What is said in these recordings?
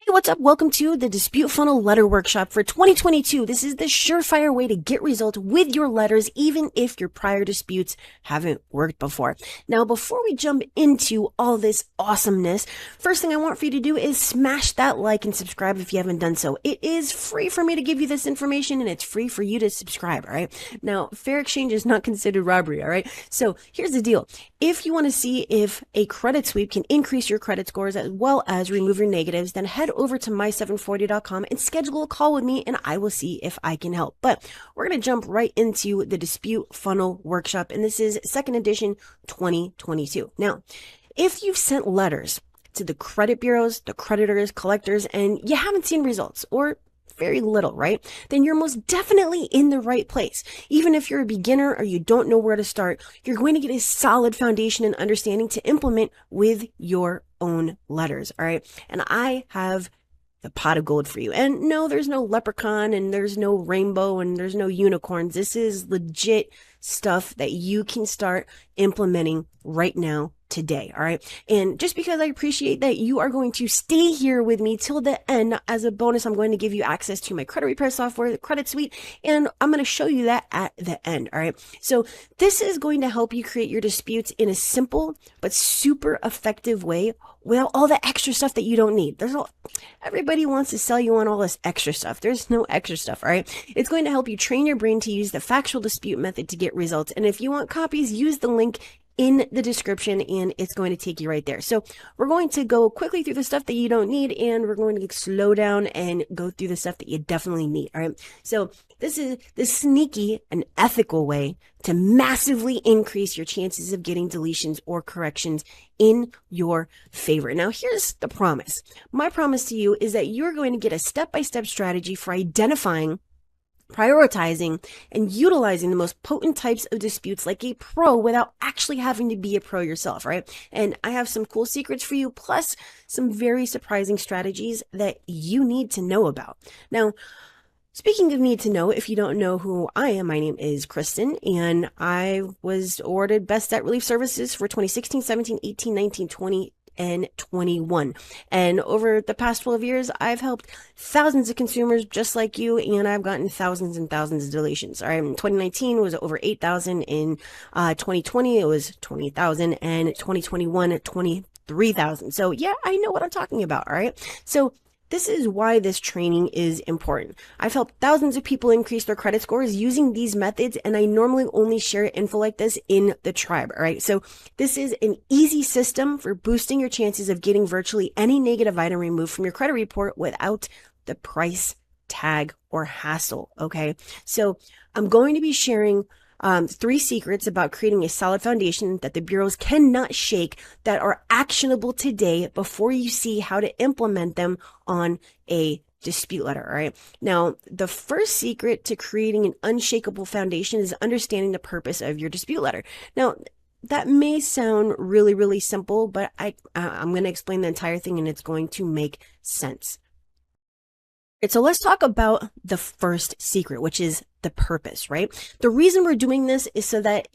Hey, what's up? Welcome to the Dispute Funnel Letter Workshop for 2022. This is the surefire way to get results with your letters, even if your prior disputes haven't worked before. Now, before we jump into all this awesomeness, first thing I want for you to do is smash that like and subscribe if you haven't done so. It is free for me to give you this information, and it's free for you to subscribe, all right? Now, fair exchange is not considered robbery, all right? So here's the deal. If you want to see if a credit sweep can increase your credit scores as well as remove your negatives, then head over to my740.com and schedule a call with me and I will see if I can help. But we're going to jump right into the Dispute Funnel Workshop, and this is second edition 2022. Now, if you've sent letters to the credit bureaus, the creditors, collectors, and you haven't seen results or very little, right? Then you're most definitely in the right place. Even if you're a beginner or you don't know where to start, you're going to get a solid foundation and understanding to implement with your own letters, all right? And I have the pot of gold for you. And no, there's no leprechaun and there's no rainbow and there's no unicorns. This is legit stuff that you can start implementing right now today. All right. And just because I appreciate that you are going to stay here with me till the end, as a bonus, I'm going to give you access to my credit repair software, the credit suite, and I'm going to show you that at the end. All right. So this is going to help you create your disputes in a simple but super effective way without all the extra stuff that you don't need. Everybody wants to sell you on all this extra stuff. There's no extra stuff. All right. It's going to help you train your brain to use the factual dispute method to get results. And if you want copies, use the link in the description and it's going to take you right there. So we're going to go quickly through the stuff that you don't need and we're going to slow down and go through the stuff that you definitely need. All right. So this is the sneaky and ethical way to massively increase your chances of getting deletions or corrections in your favor. Now, here's the promise. My promise to you is that you're going to get a step-by-step strategy for identifying, prioritizing, and utilizing the most potent types of disputes like a pro without actually having to be a pro yourself, right? And I have some cool secrets for you, plus some very surprising strategies that you need to know about. Now, speaking of need to know, if you don't know who I am, my name is Kristen, and I was awarded Best Debt Relief Services for 2016, 17, 18, 19, 20, and 21. And over the past 12 years, I've helped thousands of consumers just like you, and I've gotten thousands and thousands of deletions. All right, in 2019, it was over 8,000. In 2020, it was 20,000, and 2021, 23,000. So yeah, I know what I'm talking about. All right, so this is why this training is important. I've helped thousands of people increase their credit scores using these methods, and I normally only share info like this in the tribe, all right? So this is an easy system for boosting your chances of getting virtually any negative item removed from your credit report without the price tag or hassle, okay? So I'm going to be sharing 3 secrets about creating a solid foundation that the bureaus cannot shake that are actionable today before you see how to implement them on a dispute letter. All right. Now, the first secret to creating an unshakable foundation is understanding the purpose of your dispute letter. Now, that may sound really, really simple, but I'm going to explain the entire thing and it's going to make sense. Right, so let's talk about the first secret, which is the purpose, right? The reason we're doing this is so that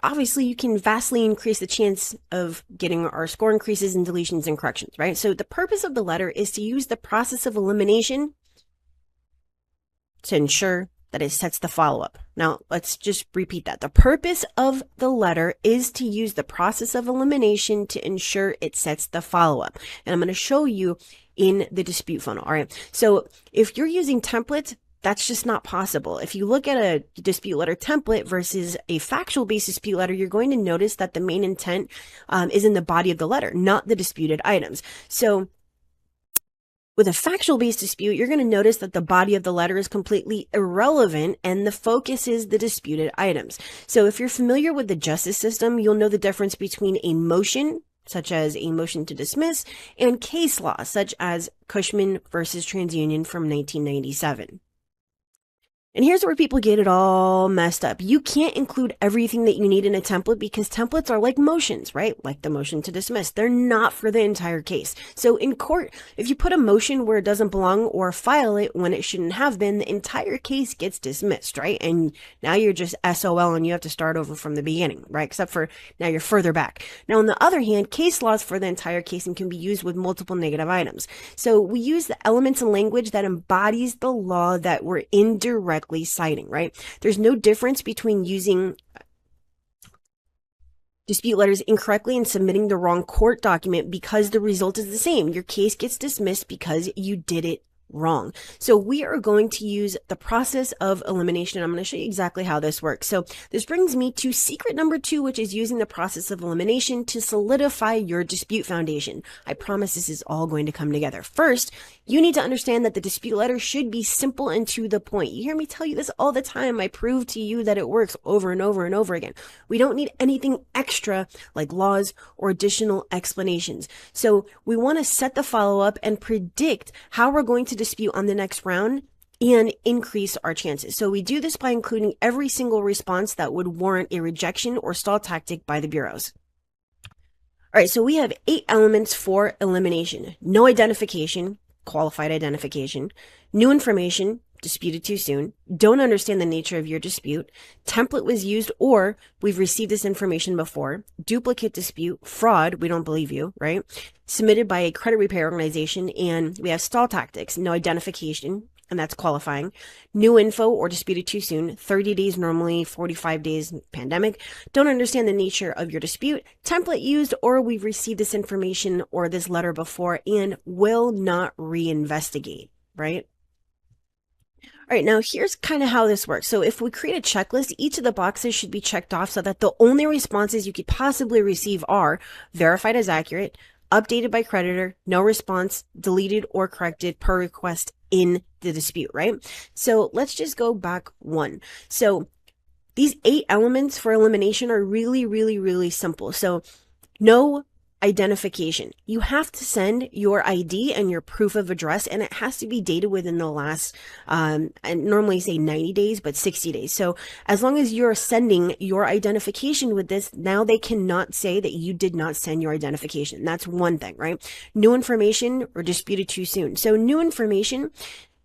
obviously you can vastly increase the chance of getting our score increases and deletions and corrections, right? So the purpose of the letter is to use the process of elimination to ensure that it sets the follow-up. Now, let's just repeat that. The purpose of the letter is to use the process of elimination to ensure it sets the follow-up. And I'm going to show you in the dispute funnel. All right. So if you're using templates, that's just not possible. If you look at a dispute letter template versus a factual based dispute letter, you're going to notice that the main intent is in the body of the letter, not the disputed items. So with a factual based dispute, you're going to notice that the body of the letter is completely irrelevant and the focus is the disputed items. So if you're familiar with the justice system, you'll know the difference between a motion, such as a motion to dismiss, and case law, such as Cushman versus TransUnion from 1997. And here's where people get it all messed up. You can't include everything that you need in a template because templates are like motions, right? Like the motion to dismiss. They're not for the entire case. So in court, if you put a motion where it doesn't belong or file it when it shouldn't have been, the entire case gets dismissed, right? And now you're just SOL and you have to start over from the beginning, right? Except for now you're further back. Now, on the other hand, case laws for the entire case and can be used with multiple negative items. So we use the elements and language that embodies the law that we're indirectly citing, right? There's no difference between using dispute letters incorrectly and submitting the wrong court document because the result is the same. Your case gets dismissed because you did it wrong. So we are going to use the process of elimination. I'm going to show you exactly how this works. So this brings me to secret number 2, which is using the process of elimination to solidify your dispute foundation. I promise this is all going to come together. First, you need to understand that the dispute letter should be simple and to the point. You hear me tell you this all the time. I prove to you that it works over and over and over again. We don't need anything extra like laws or additional explanations. So we want to set the follow-up and predict how we're going to dispute on the next round and increase our chances. So we do this by including every single response that would warrant a rejection or stall tactic by the bureaus. All right, so we have 8 elements for elimination. No identification, qualified identification, new information, disputed too soon, don't understand the nature of your dispute, template was used or we've received this information before, duplicate dispute, fraud, we don't believe you, right? Submitted by a credit repair organization, and we have stall tactics, no identification, and that's qualifying, new info or disputed too soon, 30 days normally, 45 days pandemic, don't understand the nature of your dispute, template used or we've received this information or this letter before and will not reinvestigate, right? All right, now here's kind of how this works. So if we create a checklist, each of the boxes should be checked off so that the only responses you could possibly receive are verified as accurate, updated by creditor, no response, deleted or corrected per request in the dispute, right? So let's just go back one. So these 8 elements for elimination are really, really, really simple. So no identification. You have to send your ID and your proof of address, and it has to be dated within the last, I normally say 90 days, but 60 days. So as long as you're sending your identification with this, now they cannot say that you did not send your identification. That's one thing, right? New information or disputed too soon. So new information,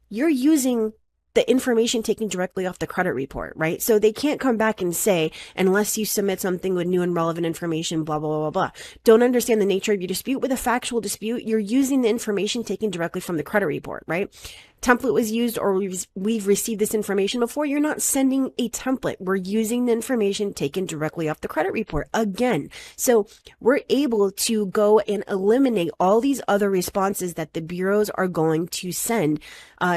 you're using the information taken directly off the credit report, right? So they can't come back and say, unless you submit something with new and relevant information, blah, blah, blah, blah. Don't understand the nature of your dispute. With a factual dispute, you're using the information taken directly from the credit report, right? Template was used or we've received this information before. You're not sending a template. We're using the information taken directly off the credit report again. So we're able to go and eliminate all these other responses that the bureaus are going to send.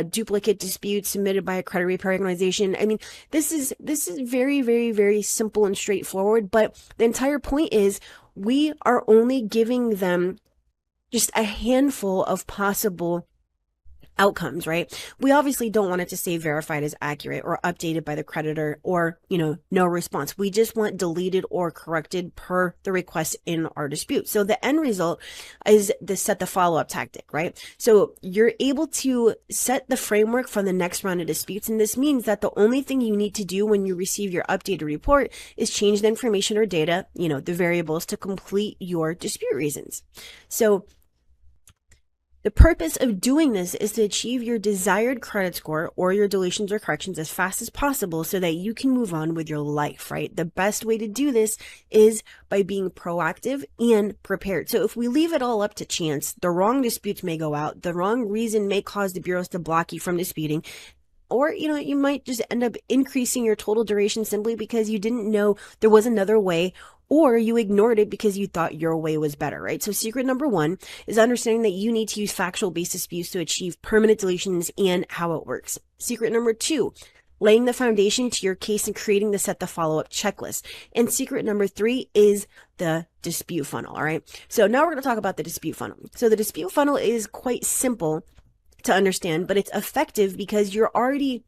Duplicate disputes submitted by a credit repair organization. I mean, this is very, very, very simple and straightforward, but the entire point is we are only giving them just a handful of possible outcomes, right? We obviously don't want it to say verified as accurate or updated by the creditor or, no response. We just want deleted or corrected per the request in our dispute. So the end result is the set the follow-up tactic, right? So you're able to set the framework for the next round of disputes. And this means that the only thing you need to do when you receive your updated report is change the information or data, the variables to complete your dispute reasons. So the purpose of doing this is to achieve your desired credit score or your deletions or corrections as fast as possible so that you can move on with your life, right? The best way to do this is by being proactive and prepared. So if we leave it all up to chance, the wrong disputes may go out, the wrong reason may cause the bureaus to block you from disputing, or, you might just end up increasing your total duration simply because you didn't know there was another way, or you ignored it because you thought your way was better, right? So secret number 1 is understanding that you need to use factual-based disputes to achieve permanent deletions and how it works. Secret number 2, laying the foundation to your case and creating the set the follow-up checklist. And secret number 3 is the dispute funnel, all right? So now we're going to talk about the dispute funnel. So the dispute funnel is quite simple to understand, but it's effective because you're already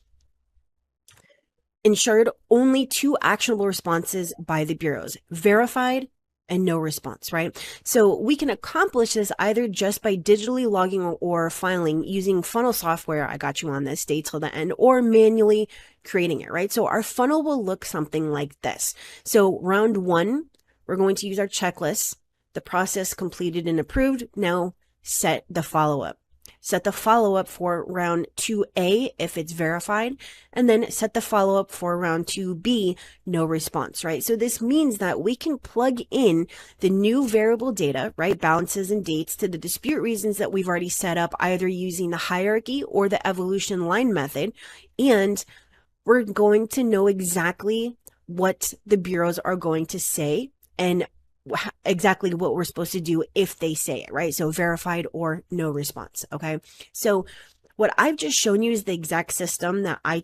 ensured only 2 actionable responses by the bureaus, verified and no response, right? So we can accomplish this either just by digitally logging or filing using funnel software. I got you on this, stay till the end, or manually creating it, right? So our funnel will look something like this. So round one, we're going to use our checklist, the process completed and approved. Now set the follow-up. Set the follow-up for round 2A if it's verified, and then set the follow-up for round 2B, no response, right? So this means that we can plug in the new variable data, right, balances and dates, to the dispute reasons that we've already set up, either using the hierarchy or the evolution line method, and we're going to know exactly what the bureaus are going to say and exactly what we're supposed to do if they say it, right? So verified or no response. Okay. So what I've just shown you is the exact system that I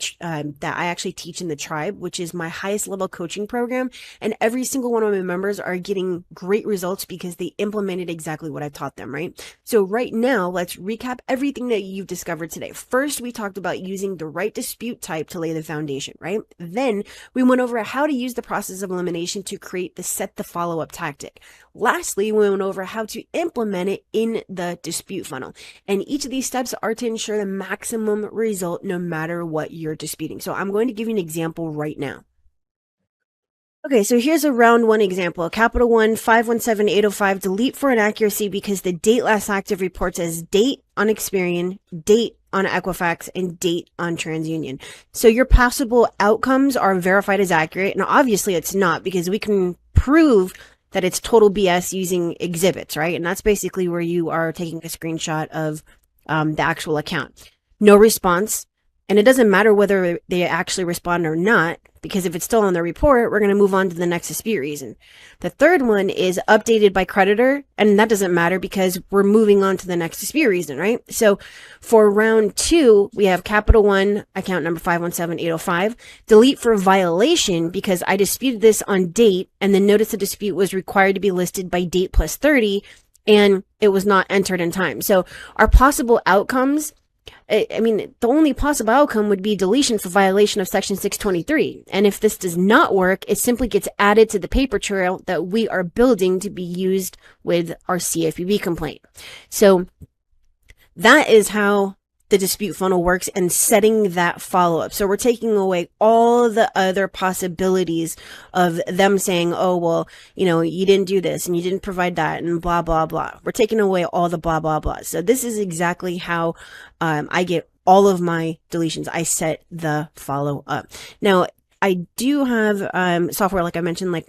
actually teach in the tribe, which is my highest level coaching program. And every single one of my members are getting great results because they implemented exactly what I taught them, right? So right now, let's recap everything that you've discovered today. First, we talked about using the right dispute type to lay the foundation, right? Then we went over how to use the process of elimination to create the set the follow-up tactic. Lastly, we went over how to implement it in the dispute funnel. And each of these steps are to ensure the maximum result no matter what you're disputing. So I'm going to give you an example right now. Okay, so here's a round one example. Capital 1, 517805, delete for inaccuracy because the date last active reports as date on Experian, date on Equifax, and date on TransUnion. So your possible outcomes are verified as accurate, and obviously it's not because we can prove that it's total BS using exhibits, right? And that's basically where you are taking a screenshot of the actual account. No response. And it doesn't matter whether they actually respond or not, because if it's still on the report, we're going to move on to the next dispute reason. The third one is updated by creditor, and that doesn't matter because we're moving on to the next dispute reason, right? So for round two, we have Capital One, account number 517805, delete for violation because I disputed this on date, and the notice of dispute was required to be listed by date plus 30, and it was not entered in time. So our possible outcomes, I mean, the only possible outcome would be deletion for violation of section 623. And if this does not work, it simply gets added to the paper trail that we are building to be used with our CFPB complaint. So that is how the dispute funnel works and setting that follow-up. So we're taking away all the other possibilities of them saying, oh, well, you know, you didn't do this and you didn't provide that and blah, blah, blah. We're taking away all the blah, blah, blah. So this is exactly how I get all of my deletions. I set the follow-up. Now, I do have software, like I mentioned, like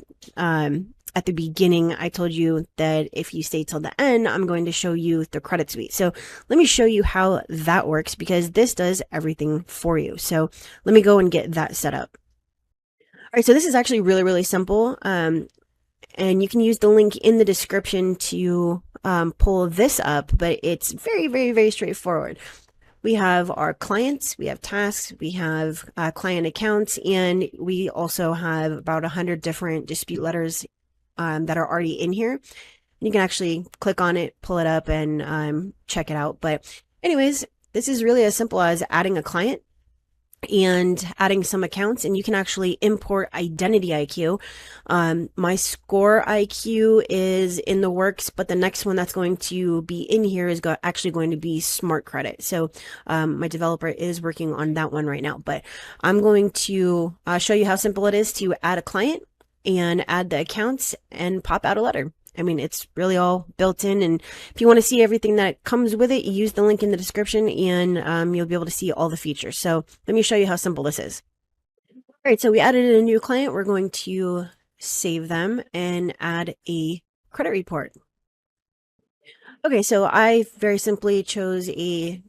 at the beginning, I told you that if you stay till the end, I'm going to show you the credit suite. So let me show you how that works because this does everything for you. So let me go and get that set up. All right, so this is actually really, really simple. And you can use the link in the description to pull this up, but it's very, very, very straightforward. We have our clients, we have tasks, we have client accounts, and we also have about 100 different dispute letters that are already in here. You can actually click on it, pull it up, and check it out. But anyways, this is really as simple as adding a client and adding some accounts, and you can actually import identity IQ. My score IQ is in the works, but the next one that's going to be in here is actually going to be smart credit. So my developer is working on that one right now, but I'm going to show you how simple it is to add a client and add the accounts and pop out a letter. I mean, it's really all built in. And if you want to see everything that comes with it, you use the link in the description and you'll be able to see all the features. So let me show you how simple this is. All right, so we added a new client. We're going to save them and add a credit report. Okay, so I very simply chose a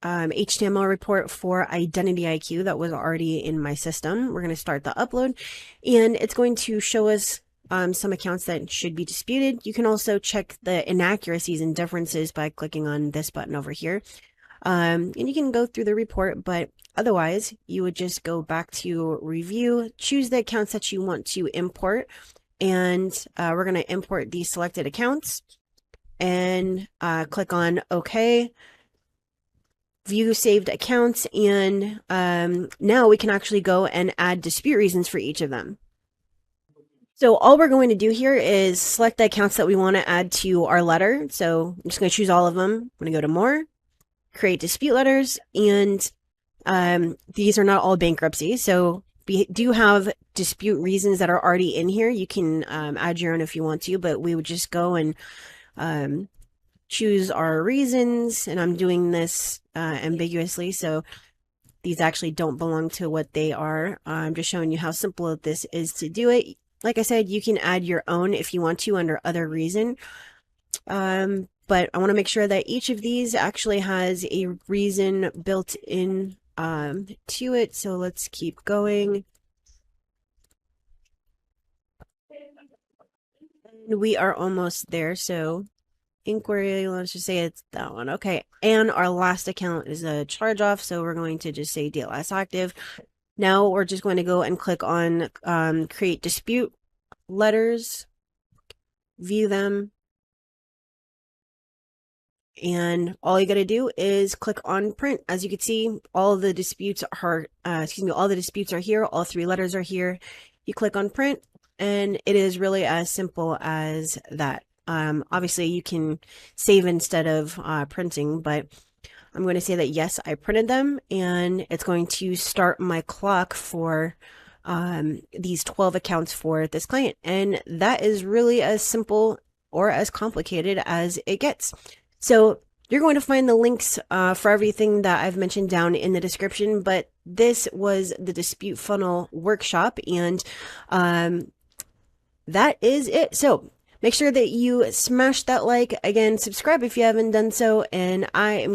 HTML report for identity IQ that was already in my system. We're going to start the upload, and it's going to show us some accounts that should be disputed. You can also check the inaccuracies and differences by clicking on this button over here. And you can go through the report, but otherwise you would just go back to review, choose the accounts that you want to import, and we're going to import these selected accounts and click on OK. View saved accounts, and now we can actually go and add dispute reasons for each of them. So all we're going to do here is select the accounts that we want to add to our letter. So I'm just going to choose all of them. I'm going to go to more, create dispute letters, and these are not all bankruptcy. So we do have dispute reasons that are already in here. You can add your own if you want to, but we would just go and choose our reasons. And I'm doing this ambiguously, so these actually don't belong to what they are. I'm just showing you how simple this is to do it. Like I said, you can add your own if you want to under other reason. But I want to make sure that each of these actually has a reason built in to it. So let's keep going. And we are almost there. So inquiry, let's just say it's that one. Okay. And our last account is a charge off. So we're going to just say DLS active. Now we're just going to go and click on create dispute letters, view them, and all you got to do is click on print. As you can see, all the disputes are all the disputes are here. All 3 letters are here. You click on print, and it is really as simple as that. Obviously, you can save instead of printing, but I'm going to say that yes, I printed them, and it's going to start my clock for these 12 accounts for this client. And that is really as simple or as complicated as it gets. So you're going to find the links for everything that I've mentioned down in the description, but this was the dispute funnel workshop, and that is it. So make sure that you smash that like. Again, subscribe if you haven't done so, and I am